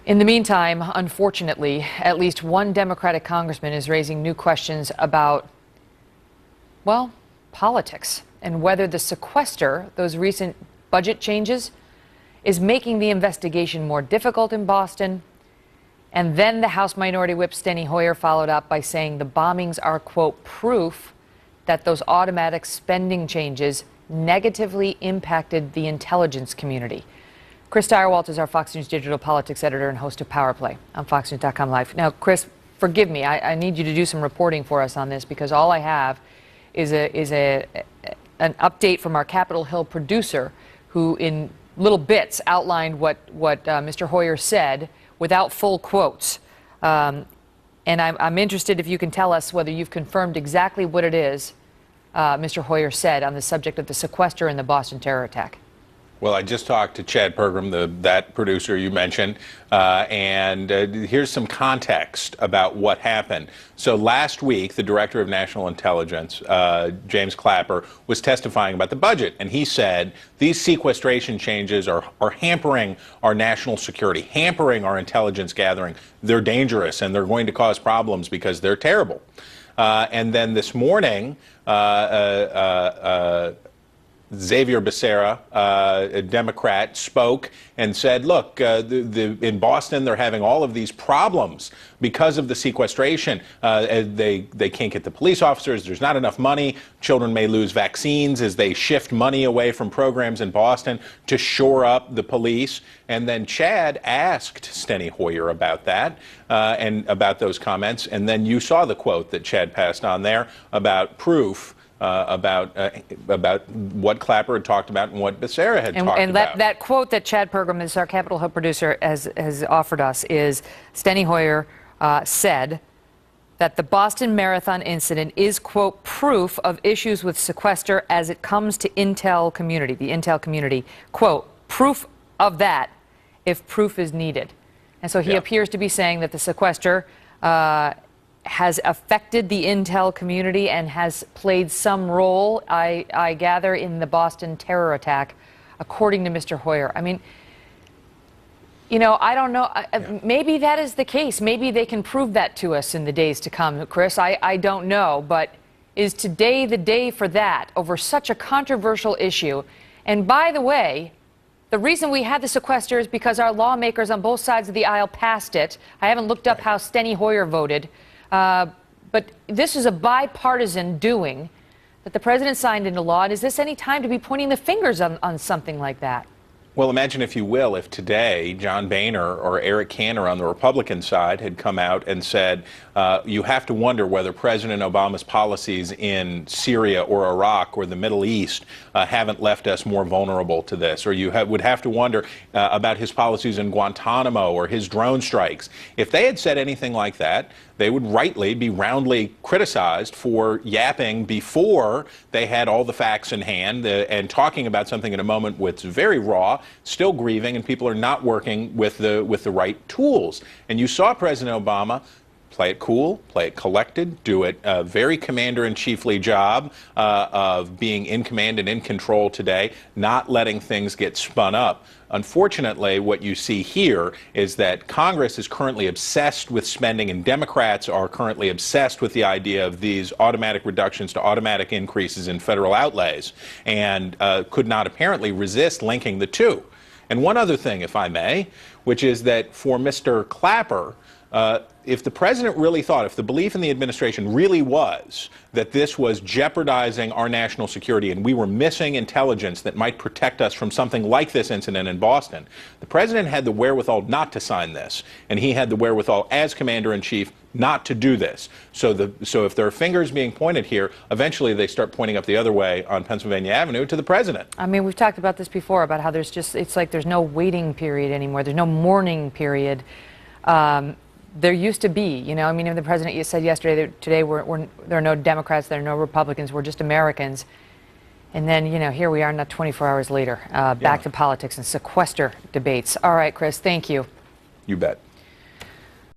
In the meantime, unfortunately, at least one Democratic congressman is raising new questions about, well, politics and whether the sequester, those recent budget changes, is making the investigation more difficult in Boston. And then the House Minority Whip Steny Hoyer followed up by saying the bombings are, quote, proof that those automatic spending changes negatively impacted the intelligence community. Chris Direwalt is our Fox News digital politics editor and host of Power Play on FoxNews.com Live. Now, Chris, forgive me. I need you to do some reporting for us on this because all I have is an update from our Capitol Hill producer who in little bits outlined what Mr. Hoyer said without full quotes. And I'm interested if you can tell us whether you've confirmed exactly what it is Mr. Hoyer said on the subject of the sequester and the Boston terror attack. Well, I just talked to Chad Pergram, that producer you mentioned, and here's some context about what happened. So last week, the Director of National Intelligence, James Clapper, was testifying about the budget, and he said these sequestration changes are hampering our national security, hampering our intelligence gathering. They're dangerous, and they're going to cause problems because they're terrible. And then this morning, Xavier Becerra, a Democrat, spoke and said, look, in Boston, they're having all of these problems because of the sequestration. They can't get the police officers. There's not enough money. Children may lose vaccines as they shift money away from programs in Boston to shore up the police. And then Chad asked Steny Hoyer about that and about those comments. And then you saw the quote that Chad passed on there about proof. About what Clapper had talked about and what Becerra had talked about. And that quote that Chad Pergram, is our Capitol Hill producer, has offered us is Steny Hoyer said that the Boston Marathon incident is, quote, proof of issues with sequester as it comes to the intel community, quote, proof of that if proof is needed. And so he appears to be saying that the sequester has affected the intel community and has played some role, I gather, in the Boston terror attack, according to Mr. Hoyer. I mean, you know, I don't know. Maybe that is the case. Maybe they can prove that to us in the days to come, Chris. I don't know. But is today the day for that over such a controversial issue? And by the way, the reason we had the sequester is because our lawmakers on both sides of the aisle passed it. I haven't looked up how Steny Hoyer voted. But this is a bipartisan doing that the president signed into law. And is this any time to be pointing the fingers on something like that? Well, imagine, if you will, if today John Boehner or Eric Cantor on the Republican side had come out and said, you have to wonder whether President Obama's policies in Syria or Iraq or the Middle East haven't left us more vulnerable to this, or you would have to wonder about his policies in Guantanamo or his drone strikes. If they had said anything like that, they would rightly be roundly criticized for yapping before they had all the facts in hand and talking about something in a moment that's very raw, still grieving, and people are not working with the right tools. And you saw President Obama play it cool, play it collected, do it a very commander-in-chiefly job of being in command and in control today, not letting things get spun up. Unfortunately, what you see here is that Congress is currently obsessed with spending, and Democrats are currently obsessed with the idea of these automatic reductions to automatic increases in federal outlays, and could not apparently resist linking the two. And one other thing, if I may, which is that for Mr. Clapper, if the president really thought, if the belief in the administration really was that this was jeopardizing our national security and we were missing intelligence that might protect us from something like this incident in Boston, the president had the wherewithal not to sign this, and he had the wherewithal as commander-in-chief not to do this. So if there are fingers being pointed here, eventually they start pointing up the other way on Pennsylvania Avenue to the president. I mean, we've talked about this before, about how it's like there's no waiting period anymore. There's no mourning period. There used to be, you know, I mean, the president said yesterday that today there are no Democrats, there are no Republicans, we're just Americans. And then, you know, here we are not 24 hours later, back to politics and sequester debates. All right, Chris, thank you. You bet.